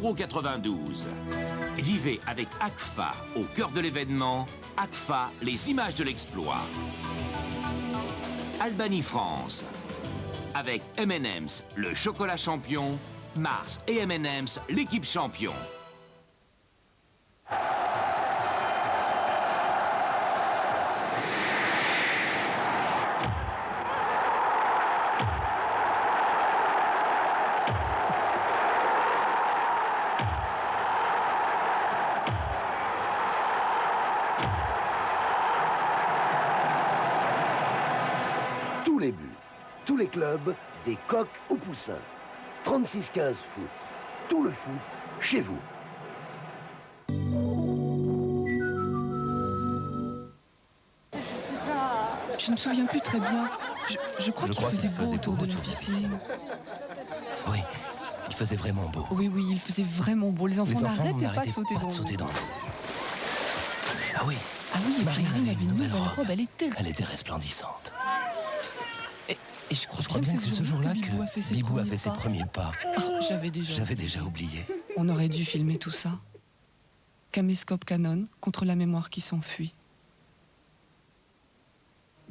Euro 92. Vivez avec ACFA au cœur de l'événement. ACFA, les images de l'exploit. Albanie France. Avec M&M's, le chocolat champion. Mars et M&M's, l'équipe champion. Tous les buts, tous les clubs, des coqs aux poussins. 36-15 foot. Tout le foot, chez vous. Je ne me souviens plus très bien. Je crois qu'il faisait beau autour de la piscine. Oui, il faisait vraiment beau. Oui, il faisait vraiment beau. Les enfants n'arrêtaient pas de sauter dans l'eau. Ah oui. Ah oui, et puis Marine avait une nouvelle robe. Elle était resplendissante. Et je crois bien que c'est ce jour-là que Bibou a fait ses premiers pas. Oh, j'avais déjà oublié. On aurait dû filmer tout ça. Caméscope Canon contre la mémoire qui s'enfuit.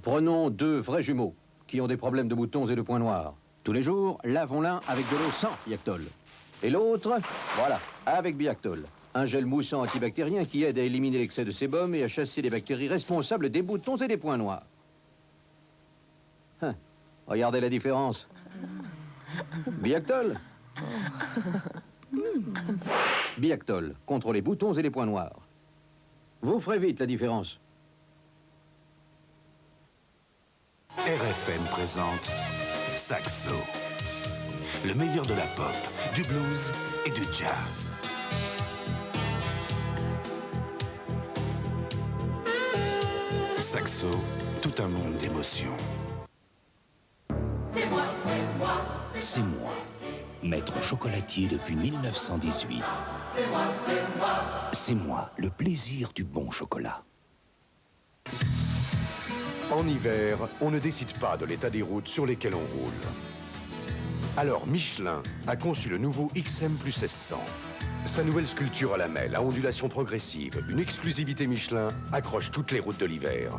Prenons deux vrais jumeaux qui ont des problèmes de boutons et de points noirs. Tous les jours, lavons l'un avec de l'eau sans Biactol. Et l'autre, voilà, avec Biactol. Un gel moussant antibactérien qui aide à éliminer l'excès de sébum et à chasser les bactéries responsables des boutons et des points noirs. Regardez la différence. Biactol. Biactol, contre les boutons et les points noirs. Vous ferez vite la différence. RFM présente Saxo. Le meilleur de la pop, du blues et du jazz. Saxo, tout un monde d'émotions. C'est moi, maître chocolatier depuis 1918. C'est moi, le plaisir du bon chocolat. En hiver, on ne décide pas de l'état des routes sur lesquelles on roule. Alors Michelin a conçu le nouveau XM plus S100. Sa nouvelle sculpture à lamelles, à ondulation progressive, une exclusivité Michelin, accroche toutes les routes de l'hiver.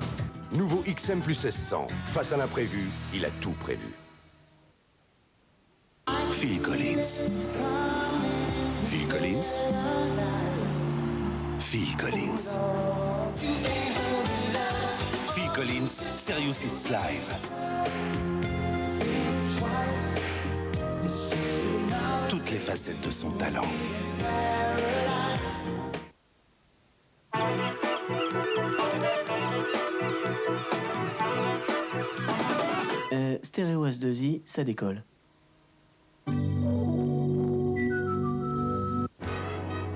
Nouveau XM plus S100, face à l'imprévu, il a tout prévu. Phil Collins. Phil Collins. Phil Collins. Phil Collins, Serious It's Live. Toutes les facettes de son talent. Stéréo S2I, ça décolle.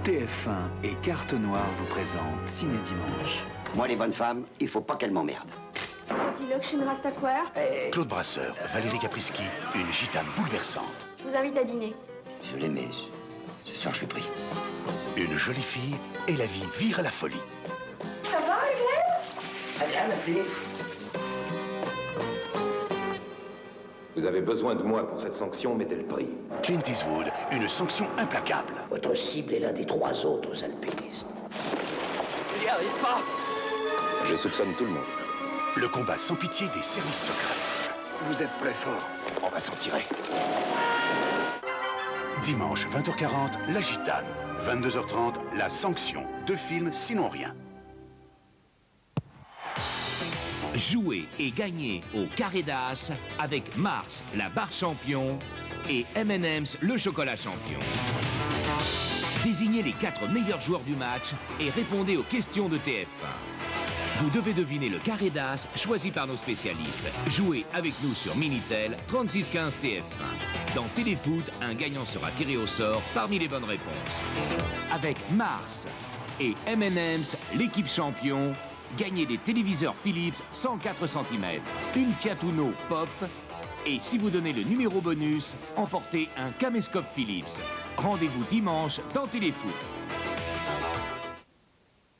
TF1 et Carte Noire vous présentent Ciné Dimanche. Moi, les bonnes femmes, il faut pas qu'elles m'emmerdent. Dis-le que je suis une rastaquouère. Claude Brasseur, Valérie Caprisky, une gitane bouleversante. Je vous invite à dîner. Je l'aimais. Ce soir, je suis pris. Une jolie fille et la vie vire à la folie. Ça va, Hélène? Très bien, merci. Vous avez besoin de moi pour cette sanction, mettez le prix. Clint Eastwood, une sanction implacable. Votre cible est l'un des trois autres alpinistes. Je n'y arrive pas. Je soupçonne tout le monde. Le combat sans pitié des services secrets. Vous êtes très fort. On va s'en tirer. Dimanche 20h40, La Gitane. 22h30, La Sanction. 2 films, sinon rien. Jouez et gagnez au Carré d'As avec Mars, la barre champion, et M&M's, le chocolat champion. Désignez les 4 meilleurs joueurs du match et répondez aux questions de TF1. Vous devez deviner le Carré d'As choisi par nos spécialistes. Jouez avec nous sur Minitel 3615 TF1. Dans Téléfoot, un gagnant sera tiré au sort parmi les bonnes réponses. Avec Mars et M&M's, l'équipe champion, gagnez des téléviseurs Philips 104 cm, une Fiat Uno Pop, et si vous donnez le numéro bonus, emportez un caméscope Philips. Rendez-vous dimanche dans Téléfoot.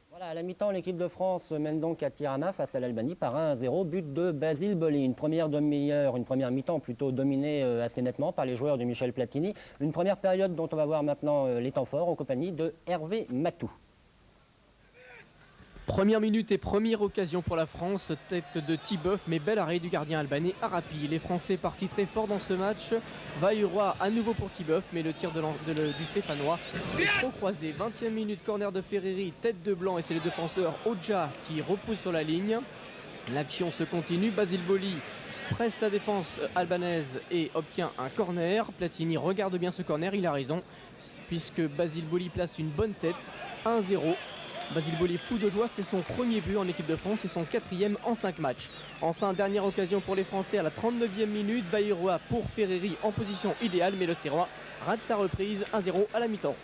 Voilà, la mi-temps, l'équipe de France mène donc à Tirana face à l'Albanie par 1-0, but de Basile Boli. Une première mi-temps plutôt dominée assez nettement par les joueurs de Michel Platini. Une première période dont on va voir maintenant les temps forts en compagnie de Hervé Matou. Première minute et première occasion pour la France, tête de Tiboeuf, mais bel arrêt du gardien albanais Arapi. Les Français partis très fort dans ce match. Vairoa à nouveau pour Tiboeuf, mais le tir du Stéphanois est trop croisé. 20e minute, corner de Ferreri, tête de blanc, et c'est le défenseur Oja qui repousse sur la ligne. L'action se continue, Basile Boli presse la défense albanaise et obtient un corner. Platini regarde bien ce corner, il a raison, puisque Basile Boli place une bonne tête, 1-0. Basile Boli fou de joie, c'est son premier but en équipe de France et son 4e en 5 matchs. Enfin, dernière occasion pour les Français à la 39e minute. Vairoa pour Ferreri en position idéale, mais le Serrois rate sa reprise, 1-0 à la mi-temps.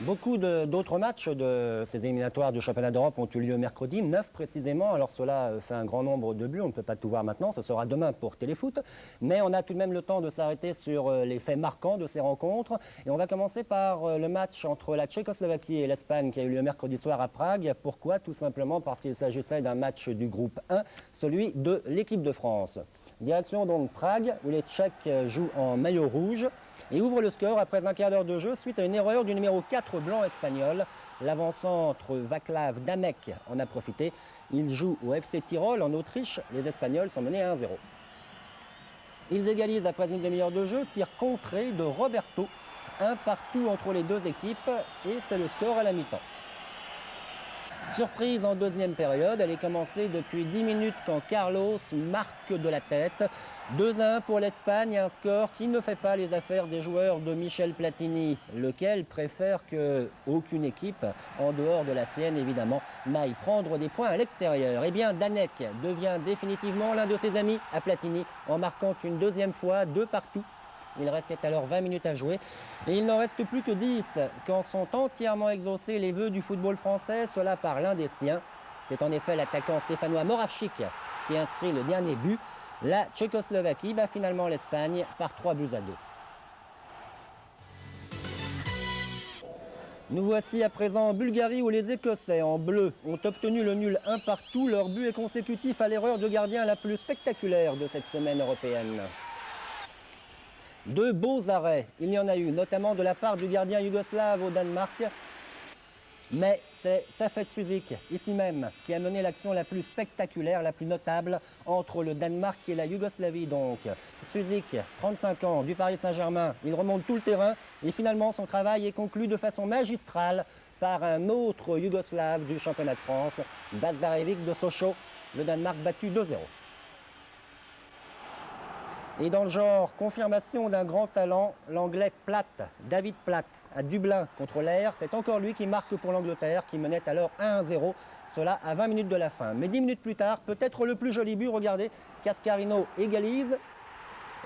Beaucoup d'autres matchs de ces éliminatoires du championnat d'Europe ont eu lieu mercredi, 9 précisément. Alors cela fait un grand nombre de buts, on ne peut pas tout voir maintenant, ce sera demain pour Téléfoot. Mais on a tout de même le temps de s'arrêter sur les faits marquants de ces rencontres. Et on va commencer par le match entre la Tchécoslovaquie et l'Espagne qui a eu lieu mercredi soir à Prague. Pourquoi? Tout simplement parce qu'il s'agissait d'un match du groupe 1, celui de l'équipe de France. Direction donc Prague, où les Tchèques jouent en maillot rouge et ouvrent le score après un quart d'heure de jeu suite à une erreur du numéro 4 blanc espagnol. L'avant-centre Václav Damek en a profité. Il joue au FC Tyrol en Autriche. Les Espagnols sont menés 1-0. Ils égalisent après une demi-heure de jeu. Tir contré de Roberto. Un partout entre les deux équipes et c'est le score à la mi-temps. Surprise en deuxième période, elle est commencée depuis 10 minutes quand Carlos marque de la tête. 2-1 pour l'Espagne, un score qui ne fait pas les affaires des joueurs de Michel Platini, lequel préfère qu'aucune équipe, en dehors de la sienne évidemment, n'aille prendre des points à l'extérieur. Eh bien, Danek devient définitivement l'un de ses amis à Platini en marquant une deuxième fois 2 partout. Il reste alors 20 minutes à jouer et il n'en reste plus que 10 quand sont entièrement exaucés les vœux du football français, cela par l'un des siens. C'est en effet l'attaquant stéphanois Moravchik qui inscrit le dernier but. La Tchécoslovaquie bat finalement l'Espagne par 3-2. Nous voici à présent en Bulgarie où les Écossais en bleu ont obtenu le nul 1 partout. Leur but est consécutif à l'erreur de gardien la plus spectaculaire de cette semaine européenne. 2 beaux arrêts, il y en a eu, notamment de la part du gardien yougoslave au Danemark. Mais c'est Safet Suzik, ici même, qui a mené l'action la plus spectaculaire, la plus notable, entre le Danemark et la Yougoslavie donc. Suzik, 35 ans, du Paris Saint-Germain, il remonte tout le terrain et finalement son travail est conclu de façon magistrale par un autre Yougoslave du championnat de France, Bazdarevic de Sochaux, le Danemark battu 2-0. Et dans le genre confirmation d'un grand talent, l'anglais Platt, David Platt, à Dublin contre l'Air, c'est encore lui qui marque pour l'Angleterre, qui menait alors 1-0, cela à 20 minutes de la fin. Mais 10 minutes plus tard, peut-être le plus joli but, regardez, Cascarino égalise.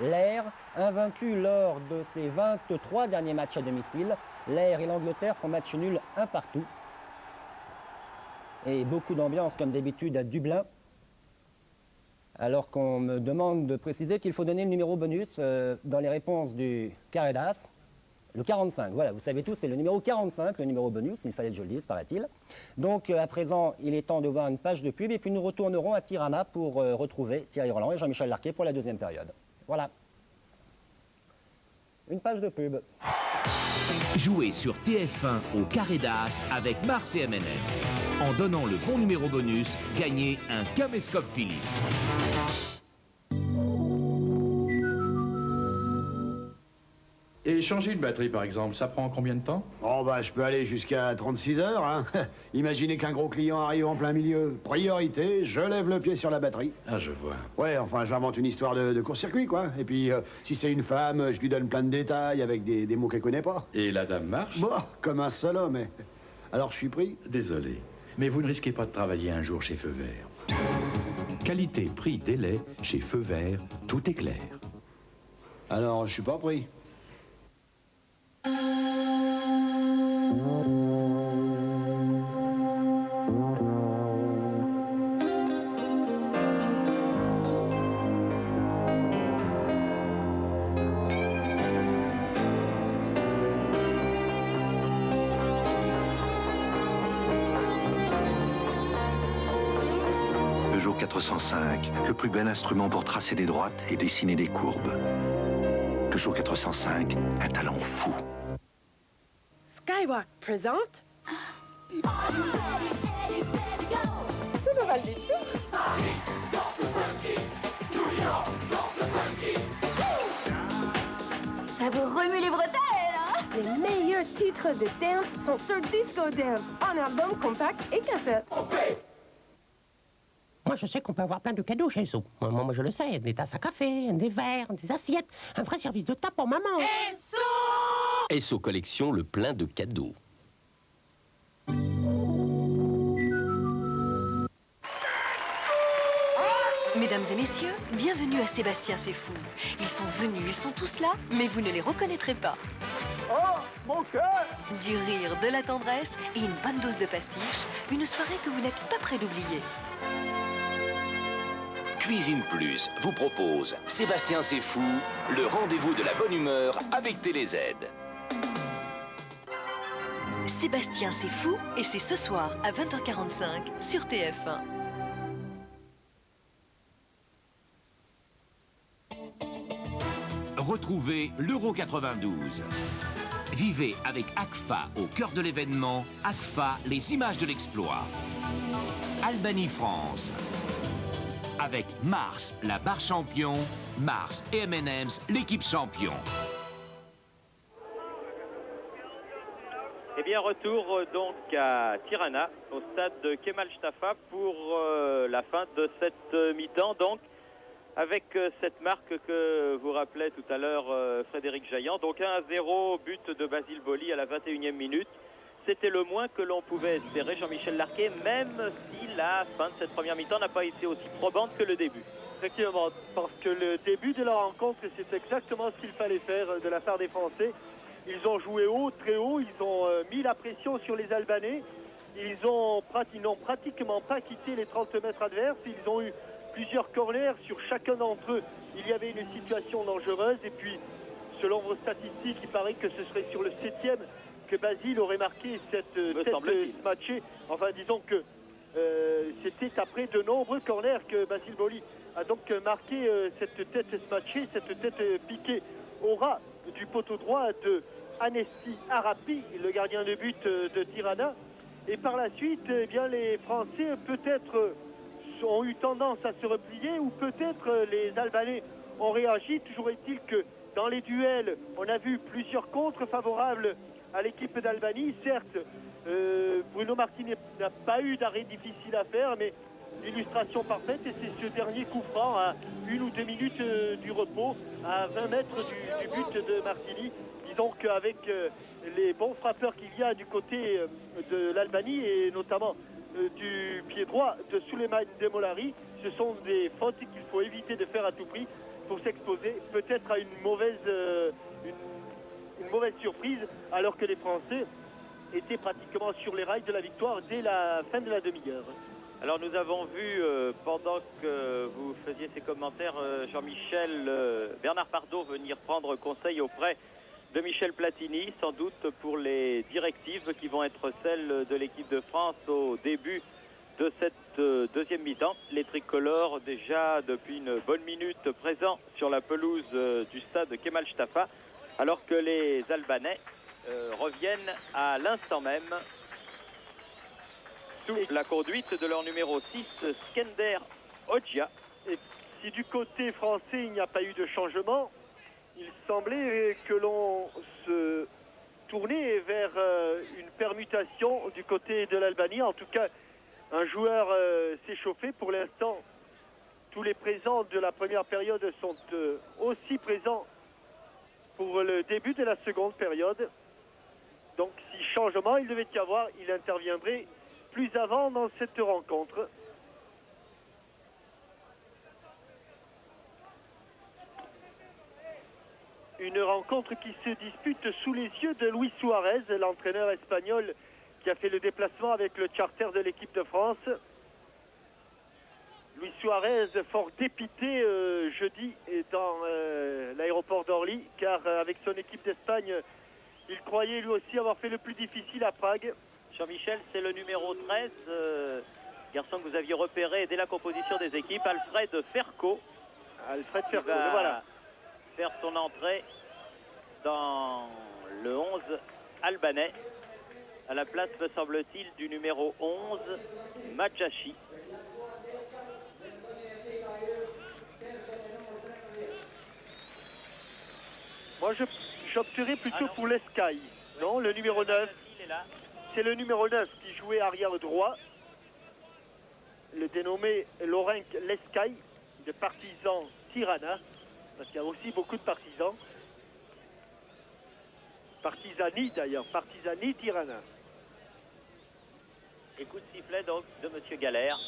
L'Air, invaincu lors de ses 23 derniers matchs à domicile, l'Air et l'Angleterre font match nul 1 partout. Et beaucoup d'ambiance comme d'habitude à Dublin. Alors qu'on me demande de préciser qu'il faut donner le numéro bonus dans les réponses du carré d'as, le 45. Voilà, vous savez tous, c'est le numéro 45, le numéro bonus, il fallait que je le dise, paraît-il. Donc à présent, il est temps de voir une page de pub et puis nous retournerons à Tirana pour retrouver Thierry Roland et Jean-Michel Larquet pour la deuxième période. Voilà. Une page de pub. Jouez sur TF1 au carré d'as avec Mars et M&M's. En donnant le bon numéro bonus, gagnez un caméscope Philips. Et changer une batterie, par exemple, ça prend combien de temps? Oh bah je peux aller jusqu'à 36 heures, hein. Imaginez qu'un gros client arrive en plein milieu. Priorité, je lève le pied sur la batterie. Ah, je vois. Ouais, enfin j'invente une histoire de court-circuit, quoi. Et puis, si c'est une femme, je lui donne plein de détails avec des mots qu'elle connaît pas. Et la dame marche? Bon, comme un seul homme. Alors je suis pris? Désolé, mais vous ne risquez pas de travailler un jour chez Feu Vert. Qualité, prix, délai, chez Feu Vert, tout est clair. Alors, je suis pas pris. Peugeot 405, le plus bel instrument pour tracer des droites et dessiner des courbes. Peugeot 405, un talent fou. Skywalk présente. C'est pas mal du tout. Ça vous remue les bretelles, hein? Les meilleurs titres de dance sont sur Disco Dance, en album compact et cassette. Moi, je sais qu'on peut avoir plein de cadeaux chez Esso. Moi, je le sais. Des tasses à café, des verres, des assiettes. Un vrai service de table pour maman. Esso! Esso Collection, le plein de cadeaux. Mesdames et messieurs, bienvenue à Sébastien C'est Fou. Ils sont venus, ils sont tous là, mais vous ne les reconnaîtrez pas. Oh, mon cœur! Du rire, de la tendresse et une bonne dose de pastiche, une soirée que vous n'êtes pas près d'oublier. Cuisine Plus vous propose Sébastien C'est Fou, le rendez-vous de la bonne humeur avec TéléZ. Sébastien C'est Fou et c'est ce soir à 20h45 sur TF1. Retrouvez l'Euro 92. Vivez avec ACFA au cœur de l'événement. ACFA, les images de l'exploit. Albanie-France. Avec Mars, la barre champion. Mars et M&M's, l'équipe champion. Eh bien, retour donc à Tirana, au stade de Kemal Mustafa pour la fin de cette mi-temps. Donc, avec cette marque que vous rappelait tout à l'heure Frédéric Jaillant. Donc 1-0, but de Basile Boli à la 21e minute. C'était le moins que l'on pouvait espérer, Jean-Michel Larquet, même si la fin de cette première mi-temps n'a pas été aussi probante que le début. Effectivement, parce que le début de la rencontre, c'est exactement ce qu'il fallait faire de la part des Français. Ils ont joué haut, très haut, ils ont mis la pression sur les Albanais. Ils n'ont pratiquement pas quitté les 30 mètres adverses. Ils ont eu plusieurs corners, sur chacun d'entre eux, il y avait une situation dangereuse. Et puis, selon vos statistiques, il paraît que ce serait sur le 7e que Basile aurait marqué cette tête matchée. Enfin, disons que c'était après de nombreux corners que Basile Boli a donc marqué cette tête matchée, cette tête piquée au ras du poteau droit de Anesti Arapi, le gardien de but de Tirana. Et par la suite, eh bien, les Français peut-être ont eu tendance à se replier, ou peut-être les Albanais ont réagi. Toujours est-il que dans les duels, on a vu plusieurs contres favorables à l'équipe d'Albanie. Certes, Bruno Martinez n'a pas eu d'arrêt difficile à faire, mais l'illustration parfaite, et c'est ce dernier coup franc à 1 ou 2 minutes du repos, à 20 mètres du but de Martini. Disons qu'avec les bons frappeurs qu'il y a du côté de l'Albanie, et notamment du pied droit de Souleymane Demolari, ce sont des fautes qu'il faut éviter de faire à tout prix pour s'exposer peut-être à une mauvaise surprise, alors que les Français étaient pratiquement sur les rails de la victoire dès la fin de la demi-heure. Alors nous avons vu, pendant que vous faisiez ces commentaires, Jean-Michel, Bernard Pardo venir prendre conseil auprès de Michel Platini, sans doute pour les directives qui vont être celles de l'équipe de France au début de cette deuxième mi-temps. Les tricolores déjà depuis une bonne minute présents sur la pelouse du stade Kemal Mustafa, alors que les Albanais reviennent à l'instant même sous la conduite de leur numéro 6, Skender Hodja. Et si du côté français il n'y a pas eu de changement, il semblait que l'on se tournait vers une permutation du côté de l'Albanie. En tout cas, un joueur s'est chauffé. Pour l'instant, tous les présents de la première période sont aussi présents pour le début de la seconde période. Donc, si changement il devait y avoir, il interviendrait plus avant dans cette rencontre. Une rencontre qui se dispute sous les yeux de Luis Suarez, l'entraîneur espagnol qui a fait le déplacement avec le charter de l'équipe de France. Luis Suarez, fort dépité jeudi dans l'aéroport d'Orly, car avec son équipe d'Espagne, il croyait lui aussi avoir fait le plus difficile à Prague. Jean-Michel, c'est le numéro 13 garçon que vous aviez repéré dès la composition des équipes, Alfred Ferco. Alfred Qui Ferco, va le voilà. faire son entrée dans le 11 albanais, à la place, me semble-t-il, du numéro 11, Madjachi. Moi, j'opterais plutôt pour l'Escaille. Non, le numéro 9. C'est le numéro 9 qui jouait arrière droit. Le dénommé Lorenc Lescaille, de partisan Tirana, parce qu'il y a aussi beaucoup de partisans. Partisani d'ailleurs, Partisani Tirana. Et coup de sifflet donc de Monsieur Galère.